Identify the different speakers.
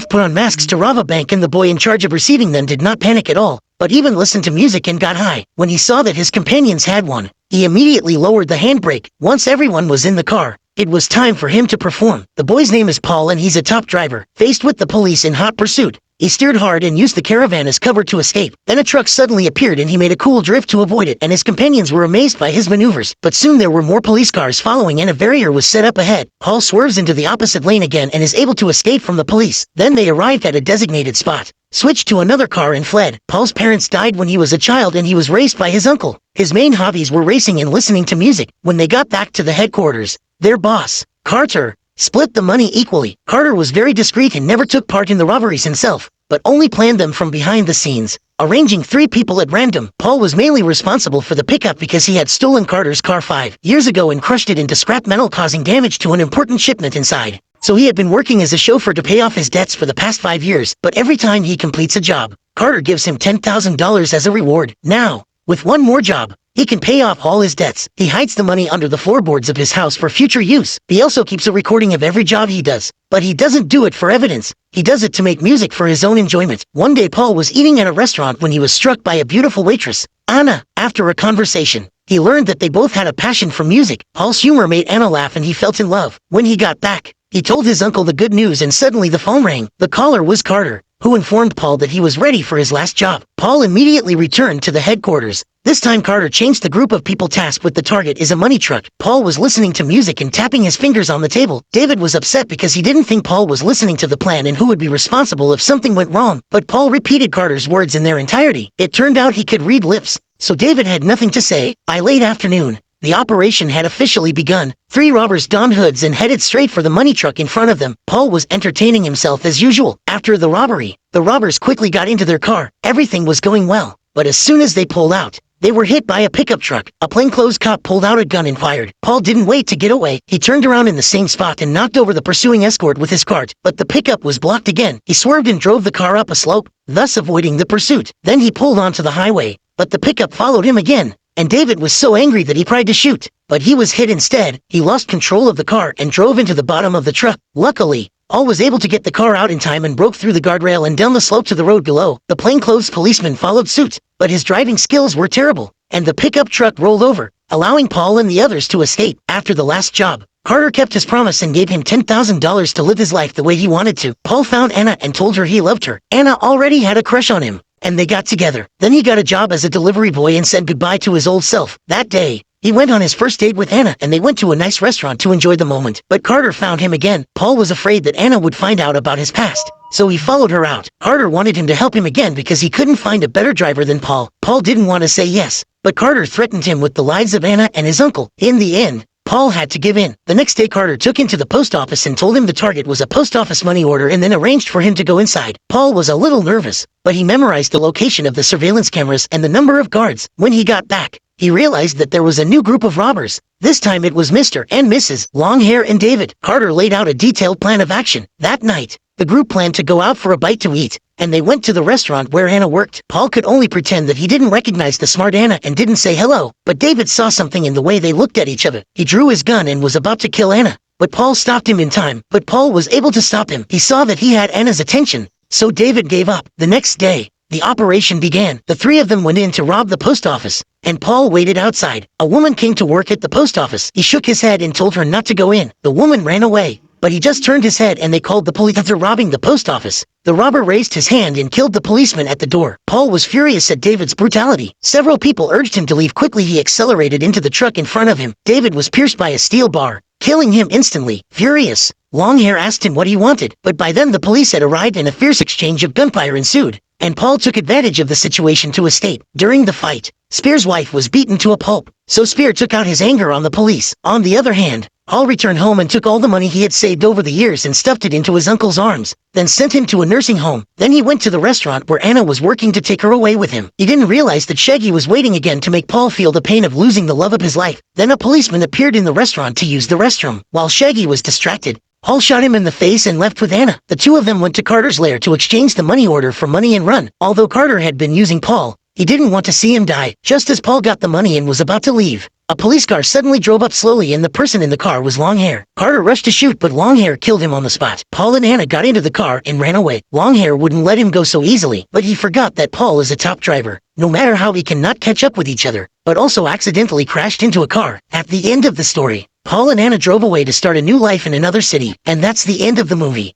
Speaker 1: put on masks to rob a bank, and the boy in charge of receiving them did not panic at all, but even listened to music and got high. When he saw that his companions had one, he immediately lowered the handbrake. Once everyone was in the car, it was time for him to perform. The boy's name is Paul, and he's a top driver. Faced with the police in hot pursuit, he steered hard and used the caravan as cover to escape. Then a truck suddenly appeared and he made a cool drift to avoid it, and his companions were amazed by his maneuvers. But soon there were more police cars following and a barrier was set up ahead. Paul swerves into the opposite lane again and is able to escape from the police. Then they arrived at a designated spot, switched to another car and fled. Paul's parents died when he was a child and he was raised by his uncle. His main hobbies were racing and listening to music. When they got back to the headquarters, their boss, Carter, split the money equally. Carter was very discreet and never took part in the robberies himself, but only planned them from behind the scenes, arranging 3 people at random. Paul was mainly responsible for the pickup because he had stolen Carter's car 5 years ago and crushed it into scrap metal, causing damage to an important shipment inside. So he had been working as a chauffeur to pay off his debts for the past 5 years, but every time he completes a job, Carter gives him $10,000 as a reward. Now, with one more job, he can pay off all his debts. He hides the money under the floorboards of his house for future use. He also keeps a recording of every job he does, but he doesn't do it for evidence. He does it to make music for his own enjoyment. One day Paul was eating at a restaurant when he was struck by a beautiful waitress, Anna. After a conversation, he learned that they both had a passion for music. Paul's humor made Anna laugh and he felt in love. When he got back, he told his uncle the good news and suddenly the phone rang. The caller was Carter, who informed Paul that he was ready for his last job. Paul immediately returned to the headquarters. This time Carter changed the group of people tasked with the target is a money truck. Paul was listening to music and tapping his fingers on the table. David was upset because he didn't think Paul was listening to the plan and who would be responsible if something went wrong. But Paul repeated Carter's words in their entirety. It turned out he could read lips, so David had nothing to say. By late afternoon, the operation had officially begun. 3 robbers donned hoods and headed straight for the money truck in front of them. Paul was entertaining himself as usual. After the robbery, the robbers quickly got into their car. Everything was going well, but as soon as they pulled out, they were hit by a pickup truck. A plainclothes cop pulled out a gun and fired. Paul didn't wait to get away. He turned around in the same spot and knocked over the pursuing escort with his cart, but the pickup was blocked again. He swerved and drove the car up a slope, thus avoiding the pursuit. Then he pulled onto the highway, but the pickup followed him again, and David was so angry that he tried to shoot, but he was hit instead. He lost control of the car and drove into the bottom of the truck. Luckily, Paul was able to get the car out in time and broke through the guardrail and down the slope to the road below. The plainclothes policeman followed suit, but his driving skills were terrible, and the pickup truck rolled over, allowing Paul and the others to escape. After the last job, Carter kept his promise and gave him $10,000 to live his life the way he wanted to. Paul found Anna and told her he loved her. Anna already had a crush on him, and they got together. Then he got a job as a delivery boy and said goodbye to his old self. That day, he went on his first date with Anna and they went to a nice restaurant to enjoy the moment. But Carter found him again. Paul was afraid that Anna would find out about his past, so he followed her out. Carter wanted him to help him again because he couldn't find a better driver than Paul. Paul didn't want to say yes, but Carter threatened him with the lives of Anna and his uncle. In the end, Paul had to give in. The next day Carter took him to the post office and told him the target was a post office money order and then arranged for him to go inside. Paul was a little nervous, but he memorized the location of the surveillance cameras and the number of guards. When he got back, he realized that there was a new group of robbers. This time it was Mr. and Mrs. Longhair and David. Carter laid out a detailed plan of action. That night, the group planned to go out for a bite to eat, and they went to the restaurant where Anna worked. Paul could only pretend that he didn't recognize the smart Anna and didn't say hello, but David saw something in the way they looked at each other. He drew his gun and was about to kill Anna, but Paul stopped him in time. But Paul was able to stop him. He saw that he had Anna's attention, so David gave up. The next day, the operation began. The 3 of them went in to rob the post office, and Paul waited outside. A woman came to work at the post office. He shook his head and told her not to go in. The woman ran away, but he just turned his head and they called the police. After robbing the post office, the robber raised his hand and killed the policeman at the door. Paul was furious at David's brutality. Several people urged him to leave quickly. He accelerated into the truck in front of him. David was pierced by a steel bar, killing him instantly. Furious, Longhair asked him what he wanted, but by then the police had arrived and a fierce exchange of gunfire ensued, and Paul took advantage of the situation to escape. During the fight, Spear's wife was beaten to a pulp, so Spear took out his anger on the police. On the other hand, Paul returned home and took all the money he had saved over the years and stuffed it into his uncle's arms, then sent him to a nursing home. Then he went to the restaurant where Anna was working to take her away with him. He didn't realize that Shaggy was waiting again to make Paul feel the pain of losing the love of his life. Then a policeman appeared in the restaurant to use the restroom. While Shaggy was distracted, Paul shot him in the face and left with Anna. The 2 of them went to Carter's lair to exchange the money order for money and run. Although Carter had been using Paul, He didn't want to see him die. Just as Paul got the money and was about to leave, a police car suddenly drove up slowly and the person in the car was Longhair. Carter rushed to shoot, but Longhair killed him on the spot. Paul and Anna got into the car and ran away. Longhair wouldn't let him go so easily, but he forgot that Paul is a top driver. No matter how he cannot catch up with each other, but also accidentally crashed into a car. At the end of the story, Paul and Anna drove away to start a new life in another city, and that's the end of the movie.